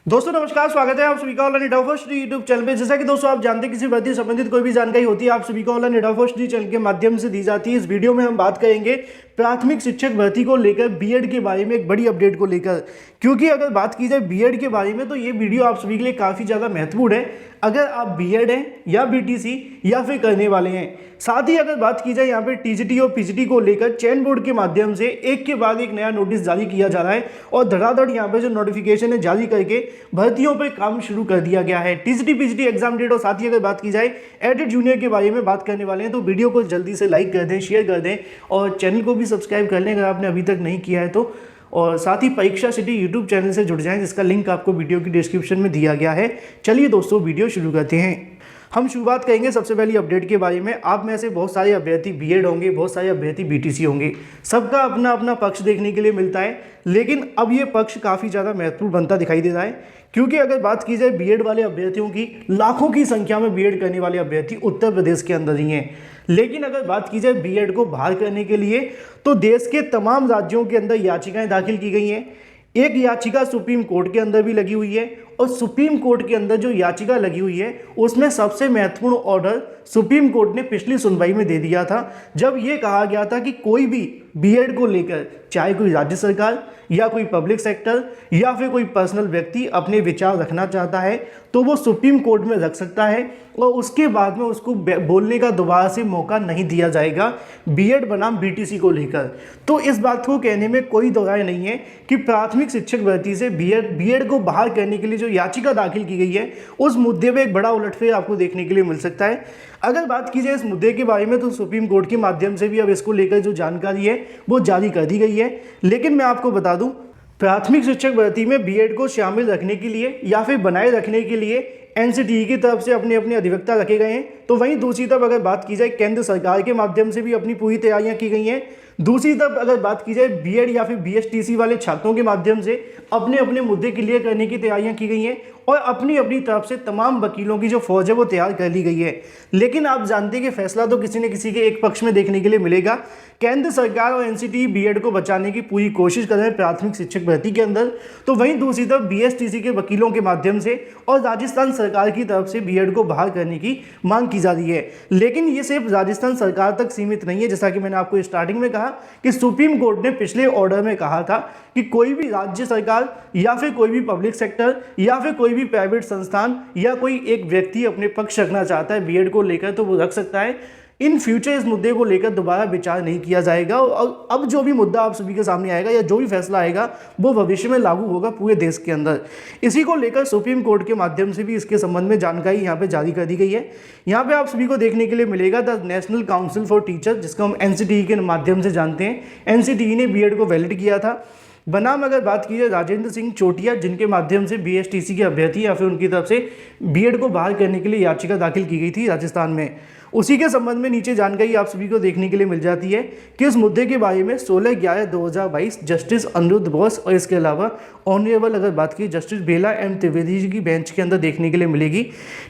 दोस्तों नमस्कार, स्वागत है आप सभी का ऑनलाइन फर्स्ट यूट्यूब चैनल पे। जैसा कि दोस्तों आप जानते हैं किसी भर्ती से संबंधित कोई भी जानकारी होती है आप सभी को ऑनलाइन फर्स्ट चैनल के माध्यम से दी जाती है। इस वीडियो में हम बात करेंगे प्राथमिक शिक्षक भर्ती को लेकर, बीएड के बारे में एक बड़ी अपडेट को लेकर। क्योंकि अगर बात की जाए बीएड के बारे में तो ये वीडियो आप सभी के लिए काफ़ी ज़्यादा महत्वपूर्ण है अगर आप बीएड हैं या बीटीसी या फिर करने वाले हैं। साथ ही अगर बात की जाए यहाँ पे टीजीटी और पीजीटी को लेकर चयन बोर्ड के माध्यम से एक के बाद एक नया नोटिस जारी किया जा रहा है और धड़ाधड़ यहाँ पे जो नोटिफिकेशन है जारी करके भर्तियों पे काम शुरू कर दिया गया है। टीजीटी पीजीटी एग्जाम डेट और साथ ही अगर बात की जाए एडेड जूनियर के बारे में बात करने वाले हैं तो वीडियो को जल्दी से लाइक कर दें, शेयर कर दें और चैनल को भी सब्सक्राइब कर लें अगर आपने अभी तक नहीं किया है तो। और साथ ही परीक्षा सिटी यूट्यूब चैनल से जुड़ जाएं जिसका लिंक आपको वीडियो की डिस्क्रिप्शन में दिया गया है। चलिए दोस्तों वीडियो शुरू करते हैं। हम शुरुआत करेंगे सबसे पहली अपडेट के बारे में। आप में से बहुत सारे अभ्यर्थी बीएड होंगे, बहुत सारे अभ्यर्थी बीटीसी होंगे, सबका अपना अपना पक्ष देखने के लिए मिलता है। लेकिन अब ये पक्ष काफ़ी ज़्यादा महत्वपूर्ण बनता दिखाई दे रहा है क्योंकि अगर बात की जाए बीएड वाले अभ्यर्थियों की, लाखों की संख्या में बीएड करने वाले अभ्यर्थी उत्तर प्रदेश के अंदर ही हैं। लेकिन अगर बात की जाए बीएड को बाहर करने के लिए तो देश के तमाम राज्यों के अंदर याचिकाएं दाखिल की गई हैं। एक याचिका सुप्रीम कोर्ट के अंदर भी लगी हुई है और सुप्रीम कोर्ट के अंदर जो याचिका लगी हुई है उसमें सबसे महत्वपूर्ण ऑर्डर सुप्रीम कोर्ट ने पिछली सुनवाई में दे दिया था, जब ये कहा गया था कि कोई भी बीएड को लेकर, चाहे कोई राज्य सरकार या कोई पब्लिक सेक्टर या फिर कोई पर्सनल व्यक्ति अपने विचार रखना चाहता है तो वो सुप्रीम कोर्ट में रख सकता है और उसके बाद में उसको बोलने का दोबारा से मौका नहीं दिया जाएगा बीएड बनाम बीटीसी को लेकर। तो इस बात को कहने में कोई दो राय नहीं है कि प्राथमिक शिक्षक भर्ती से बीएड को बाहर करने के लिए जो याचिका दाखिल की गई है उस मुद्दे में एक बड़ा उलटफेर आपको देखने के लिए मिल सकता है। अगर बात की जाए इस मुद्दे के बारे में तो सुप्रीम कोर्ट के माध्यम से भी अब इसको लेकर जो जानकारी है वो जारी कर दी गई है। लेकिन मैं आपको बता दूं, प्राथमिक शिक्षक भर्ती में बीएड को शामिल रखने के लिए या फिर बनाए रखने के लिए एनसीटीई की तरफ से अपने अपने अधिवक्ता रखे गए हैं। तो वहीं दूसरी तरफ अगर बात की जाए केंद्र सरकार के माध्यम से भी अपनी पूरी तैयारियां की गई हैं। दूसरी तरफ अगर बात की जाए बीएड या फिर बीएसटीसी वाले छात्रों के माध्यम से अपने अपने मुद्दे क्लियर करने की तैयारियां की गई हैं और अपनी अपनी तरफ से तमाम वकीलों की जो फौज है वो तैयार कर ली गई है। लेकिन आप जानते हैं कि फैसला तो किसी न किसी के एक पक्ष में देखने के लिए मिलेगा। केंद्र सरकार और एनसीटीई बीएड को बचाने की पूरी कोशिश कर रहे हैं प्राथमिक शिक्षक भर्ती के अंदर, तो वहीं दूसरी तरफ बीएसटीसी के वकीलों के माध्यम से और राजस्थान सरकार की तरफ से बीएड को बाहर करने की मांग की जा रही है। लेकिन ये सिर्फ राजस्थान सरकार तक सीमित नहीं है। जैसा कि मैंने आपको स्टार्टिंग में कहा कि सुप्रीम कोर्ट ने पिछले ऑर्डर में कहा था कि कोई भी राज्य सरकार या फिर कोई भी पब्लिक सेक्टर या फिर कोई भी प्राइवेट संस्थान या कोई एक व्यक्ति अपने पक्ष रखना चाहता है बीएड को लेकर तो वो रख सकता है। इन फ्यूचर इस मुद्दे को लेकर दोबारा विचार नहीं किया जाएगा और अब जो भी मुद्दा आप सभी के सामने आएगा या जो भी फैसला आएगा वो भविष्य में लागू होगा पूरे देश के अंदर। इसी को लेकर सुप्रीम कोर्ट के माध्यम से भी इसके संबंध में जानकारी यहाँ पे जारी कर दी गई है। यहाँ पे आप सभी को देखने के लिए मिलेगा the national council for teacher, जिसको हम एनसीटीई के माध्यम से जानते हैं। एनसीटीई ने बीएड को वैलिड किया था। बनाम अगर बात की जाए राजेंद्र सिंह चोटिया, जिनके माध्यम से बीएसटीसी के अभ्यर्थी या फिर उनकी तरफ से बीएड को बाहर करने के लिए याचिका दाखिल की गई थी राजस्थान में, उसी के संबंध में नीचे जानकारी आप सभी को देखने के लिए मिल जाती है कि इस मुद्दे के बारे में 16/11/2022 जस्टिस अनिरुद्ध बोस और इसके अलावा ऑनरेबल अगर बात की जस्टिस बेला एम त्रिवेदी जी की बेंच के अंदर देखने के लिए मिलेगी।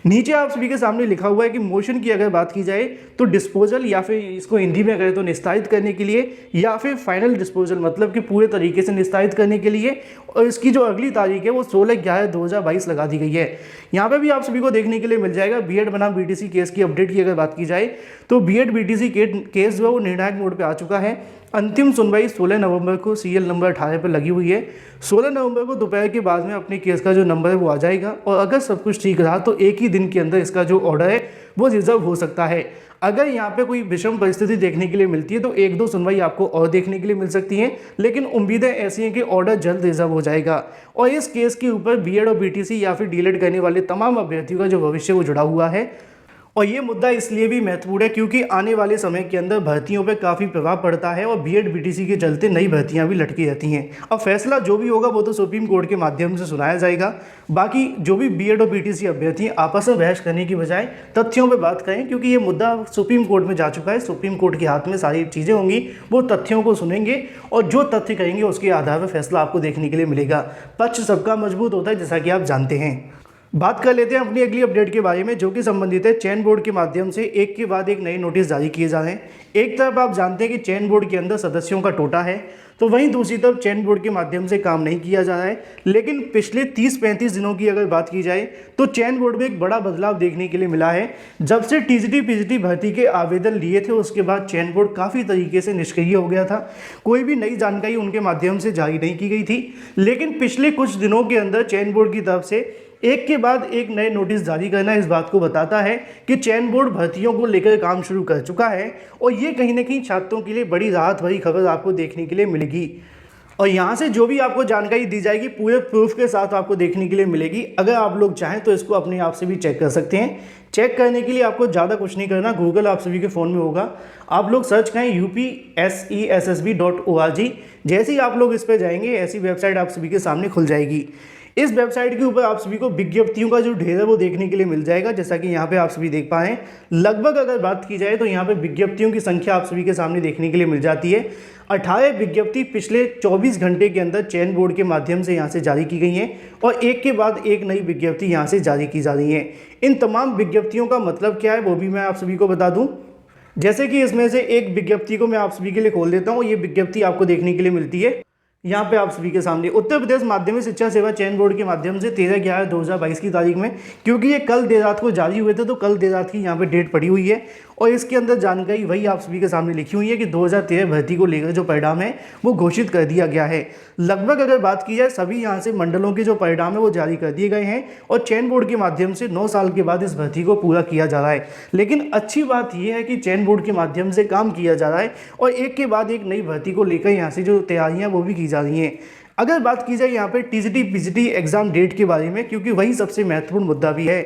नीचे आप सभी के सामने लिखा हुआ है कि मोशन की अगर बात की जाए तो डिस्पोजल या फिर इसको हिंदी में कहें तो निस्तारित करने के लिए या फिर फाइनल डिस्पोजल मतलब कि पूरे तरीके से निस्तारित करने के लिए, और इसकी जो अगली तारीख है वो 16/11/2022 लगा दी गई है। यहाँ पे भी आप सभी को देखने के लिए मिल जाएगा बीएड बनाम बीटीसी केस की अपडेट की अगर बात की जाए तो बीएड बीटीसी केस जो है वो निर्णायक मोड पे आ चुका है। अंतिम सुनवाई 16 नवंबर को सीरियल नंबर 18 पर लगी हुई है। 16 नवंबर को दोपहर के बाद में अपने केस का जो नंबर है वो आ जाएगा और अगर सब कुछ ठीक रहा तो एक ही दिन के अंदर इसका जो ऑर्डर है वो रिजर्व हो सकता है। अगर यहाँ पे कोई विषम परिस्थिति देखने के लिए मिलती है तो एक दो सुनवाई आपको और देखने के लिए मिल सकती हैं, लेकिन उम्मीदें ऐसी हैं कि ऑर्डर जल्द रिजर्व हो जाएगा और इस केस के ऊपर बीएड और बीटीसी या फिर डीएलएड करने वाले तमाम अभ्यर्थियों का जो भविष्य वो जुड़ा हुआ है। और ये मुद्दा इसलिए भी महत्वपूर्ण है क्योंकि आने वाले समय के अंदर भर्तियों पर काफ़ी प्रभाव पड़ता है और बीएड बीटीसी के चलते नई भर्तियां भी लटकी रहती हैं। अब फैसला जो भी होगा वो तो सुप्रीम कोर्ट के माध्यम से सुनाया जाएगा। बाकी जो भी बीएड और बीटीसी अभ्यर्थी आपस में बहस करने की बजाय तथ्यों पर बात करें, क्योंकि ये मुद्दा सुप्रीम कोर्ट में जा चुका है। सुप्रीम कोर्ट के हाथ में सारी चीज़ें होंगी, वो तथ्यों को सुनेंगे और जो तथ्य कहेंगे उसके आधार पर फैसला आपको देखने के लिए मिलेगा। पक्ष सबका मजबूत होता है जैसा कि आप जानते हैं। बात कर लेते हैं अपनी अगली अपडेट के बारे में, जो कि संबंधित है चयन बोर्ड के माध्यम से एक के बाद एक नए नोटिस जारी किए जा रहे हैं। एक तरफ आप जानते हैं कि चयन बोर्ड के अंदर सदस्यों का टोटा है, तो वहीं दूसरी तरफ चयन बोर्ड के माध्यम से काम नहीं किया जा रहा है। लेकिन पिछले 30-35 दिनों की अगर बात की जाए तो चयन बोर्ड में एक बड़ा बदलाव देखने के लिए मिला है। जब से टीजीटी पीजीटी भर्ती के आवेदन लिए थे उसके बाद चयन बोर्ड काफ़ी तरीके से निष्क्रिय हो गया था, कोई भी नई जानकारी उनके माध्यम से जारी नहीं की गई थी। लेकिन पिछले कुछ दिनों के अंदर चयन बोर्ड की तरफ से एक के बाद एक नए नोटिस जारी करना इस बात को बताता है कि चयन बोर्ड भर्तियों को लेकर काम शुरू कर चुका है, और ये कहीं ना कहीं छात्रों के लिए बड़ी राहत भरी खबर आपको देखने के लिए मिलेगी। और यहाँ से जो भी आपको जानकारी दी जाएगी पूरे प्रूफ के साथ आपको देखने के लिए मिलेगी। अगर आप लोग चाहें तो इसको अपने आप से भी चेक कर सकते हैं। चेक करने के लिए आपको ज़्यादा कुछ नहीं करना, गूगल आप सभी के फ़ोन में होगा, आप लोग सर्च करें upsessb.org। जैसे ही आप लोग इस पर जाएंगे ऐसी वेबसाइट आप सभी के सामने खुल जाएगी। इस वेबसाइट के ऊपर आप सभी को विज्ञप्तियों का जो ढेर है वो देखने के लिए मिल जाएगा, जैसा कि यहाँ पे आप सभी देख पा रहे हैं। लगभग अगर बात की जाए तो यहाँ पे विज्ञप्तियों की संख्या आप सभी के सामने देखने के लिए मिल जाती है। 18 विज्ञप्ति पिछले 24 घंटे के अंदर चयन बोर्ड के माध्यम से यहाँ से जारी की गई हैं, और एक के बाद एक नई विज्ञप्ति यहाँ से जारी की जा रही है। इन तमाम विज्ञप्तियों का मतलब क्या है वो भी मैं आप सभी को बता दूँ। जैसे कि इसमें से एक विज्ञप्ति को मैं आप सभी के लिए खोल देता हूँ। ये विज्ञप्ति आपको देखने के लिए मिलती है यहाँ पे आप सभी के सामने, उत्तर प्रदेश माध्यमिक शिक्षा सेवा चयन बोर्ड के माध्यम से 13/11/2022 की तारीख में, क्योंकि ये कल देर रात को जारी हुए थे तो कल देर रात की यहाँ पे डेट पड़ी हुई है, और इसके अंदर जानकारी वही आप सभी के सामने लिखी हुई है कि 2013 भर्ती को लेकर जो परिणाम है वो घोषित कर दिया गया है। लगभग अगर बात की जाए सभी यहाँ से मंडलों के जो परिणाम है वो जारी कर दिए गए हैं, और चयन बोर्ड के माध्यम से 9 साल के बाद इस भर्ती को पूरा किया जा रहा है। लेकिन अच्छी बात यह है कि चयन बोर्ड के माध्यम से काम किया जा रहा है, और एक के बाद एक नई भर्ती को लेकर यहाँ से जो तैयारियाँ वो भी की जा रही हैं। अगर बात की जाए यहाँ पे टीजीटी पीजीटी एग्जाम डेट के बारे में, क्योंकि वही सबसे महत्वपूर्ण मुद्दा भी है,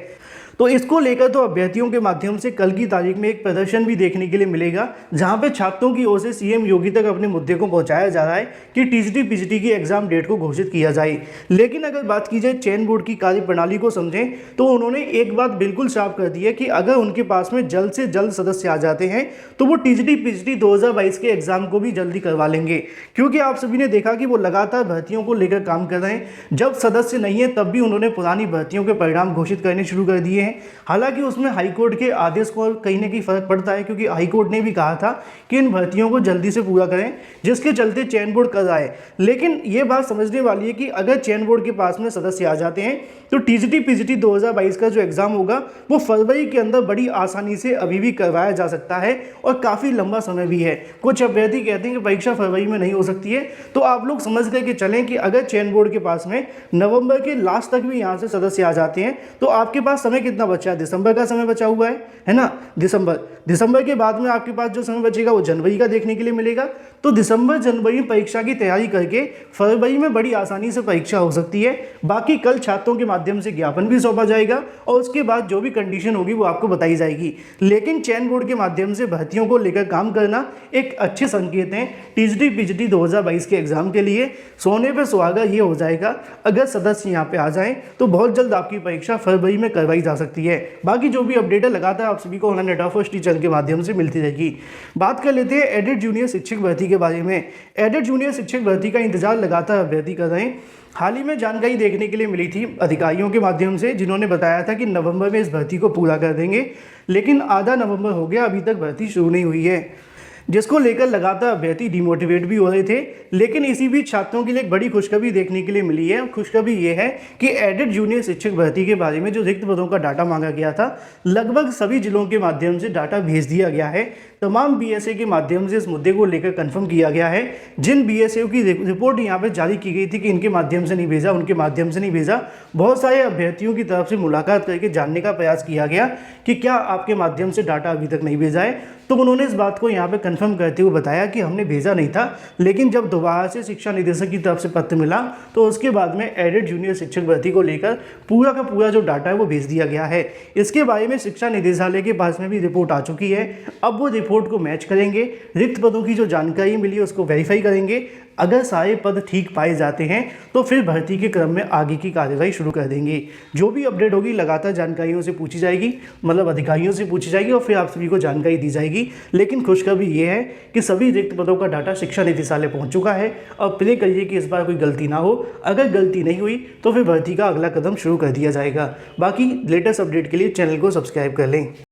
तो इसको लेकर तो अभ्यर्थियों के माध्यम से कल की तारीख में एक प्रदर्शन भी देखने के लिए मिलेगा, जहां पे छात्रों की ओर से सीएम योगी तक अपने मुद्दे को पहुंचाया जा रहा है कि टीजीटी पीजीटी की एग्जाम डेट को घोषित किया जाए। लेकिन अगर बात की जाए चयन बोर्ड की कार्यप्रणाली को समझें तो उन्होंने एक बात बिल्कुल साफ कर दी है कि अगर उनके पास में जल्द से जल्द सदस्य आ जाते हैं तो वो टीजीटी पीजीटी 2022 के एग्जाम को भी जल्दी करवा लेंगे, क्योंकि आप सभी ने देखा कि वो लगातार भर्तियों को लेकर काम कर रहे हैं। जब सदस्य नहीं है तब भी उन्होंने पुरानी भर्तियों के परिणाम घोषित करने शुरू कर दिए हैं। हालांकि उसमें हाईकोर्ट के आदेश को कहीं ना कहीं फर्क पड़ता है, क्योंकि हाईकोर्ट ने भी कहा था कि इन भर्तियों को जल्दी से पूरा करें, जिसके चलते चयन बोर्ड कर रहा है। लेकिन ये बात समझने वाली है कि अगर चयन बोर्ड के पास में सदस्य आ जाते हैं तो टीजीटी पीजीटी 2022 का जो एग्जाम होगा वो फरवरी के अंदर बड़ी आसानी से अभी भी करवाया जा सकता है, और काफ़ी लंबा समय भी है। कुछ अभ्यर्थी कहते हैं कि परीक्षा फरवरी में नहीं हो सकती है, तो आप लोग समझ करके चलें कि अगर चयन बोर्ड के पास में नवंबर के लास्ट तक भी यहाँ से सदस्य आ जाते हैं तो आपके पास समय कितना बचा है? दिसंबर का समय बचा हुआ है ना। दिसंबर के बाद में आपके पास जो समय बचेगा वो जनवरी का देखने के लिए मिलेगा। तो दिसंबर जनवरी में परीक्षा की तैयारी करके फरवरी में बड़ी आसानी से परीक्षा हो सकती है। बाकी कल छात्रों के माध्यम से ज्ञापन भी सौंपा जाएगा, और उसके बाद जो भी कंडीशन होगी वो आपको बताई जाएगी। लेकिन चयन बोर्ड के माध्यम से भर्तियों को लेकर काम करना एक अच्छे संकेत हैं टीजीटी पीजीटी 2022 के एग्जाम के लिए। सोने पे सुहागा ये हो जाएगा अगर सदस्य यहाँ पे आ जाएं तो बहुत जल्द आपकी परीक्षा फरवरी में करवाई जा सकती है। बाकी जो भी अपडेट है लगातार आप सभी को ऑनलाइन नेट फर्स्ट चैनल के माध्यम से मिलती रहेगी। बात कर लेते हैं एडेड जूनियर शिक्षक भर्ती के बारे में। एडेड जूनियर शिक्षक भर्ती का इंतजार लगातार अभ्यर्थी कर रहे हैं। हाल ही में जानकारी देखने के लिए मिली थी अधिकारियों के माध्यम से, जिन्होंने बताया था कि नवंबर में इस भर्ती को पूरा कर देंगे, लेकिन आधा नवंबर हो गया, अभी तक भर्ती शुरू नहीं हुई है, जिसको लेकर लगातार अभ्यर्थी डिमोटिवेट भी हो रहे थे। लेकिन इसी बीच छात्रों के लिए एक बड़ी खुशखबरी देखने के लिए मिली है। खुशखबरी ये है कि एडेड जूनियर शिक्षक भर्ती के बारे में जो रिक्त पदों का डाटा मांगा गया था, लगभग सभी जिलों के माध्यम से डाटा भेज दिया गया है। तमाम बीएसए के माध्यम से इस मुद्दे को लेकर कंफर्म किया गया है। जिन बीएसए की रिपोर्ट यहाँ पर जारी की गई थी कि इनके माध्यम से नहीं भेजा, उनके माध्यम से नहीं भेजा, बहुत सारे अभ्यर्थियों की तरफ से मुलाकात करके जानने का प्रयास किया गया कि क्या आपके माध्यम से डाटा अभी तक नहीं भेजा है। तो उन्होंने इस बात को यहाँ पे कंफर्म करते हुए बताया कि हमने भेजा नहीं था, लेकिन जब दोबारा से शिक्षा निदेशक की तरफ से पत्र मिला तो उसके बाद में एडेड जूनियर शिक्षक भर्ती को लेकर पूरा का पूरा जो डाटा है वो भेज दिया गया है। इसके बारे में शिक्षा निदेशालय के पास में भी रिपोर्ट आ चुकी है। अब वो रिपोर्ट को मैच करेंगे, रिक्त पदों की जो जानकारी मिली है उसको वेरीफाई करेंगे। अगर सारे पद ठीक पाए जाते हैं तो फिर भर्ती के क्रम में आगे की कार्रवाई शुरू कर देंगे। जो भी अपडेट होगी लगातार जानकारियों से पूछी जाएगी, मतलब अधिकारियों से पूछी जाएगी और फिर आप सभी को जानकारी दी जाएगी। लेकिन खुशखबरी ये है कि सभी रिक्त पदों का डाटा शिक्षा निदेशालय पहुंच चुका है और प्रे करिए कि इस बार कोई गलती ना हो। अगर गलती नहीं हुई तो फिर भर्ती का अगला कदम शुरू कर दिया जाएगा। बाकी लेटेस्ट अपडेट के लिए चैनल को सब्सक्राइब कर लें।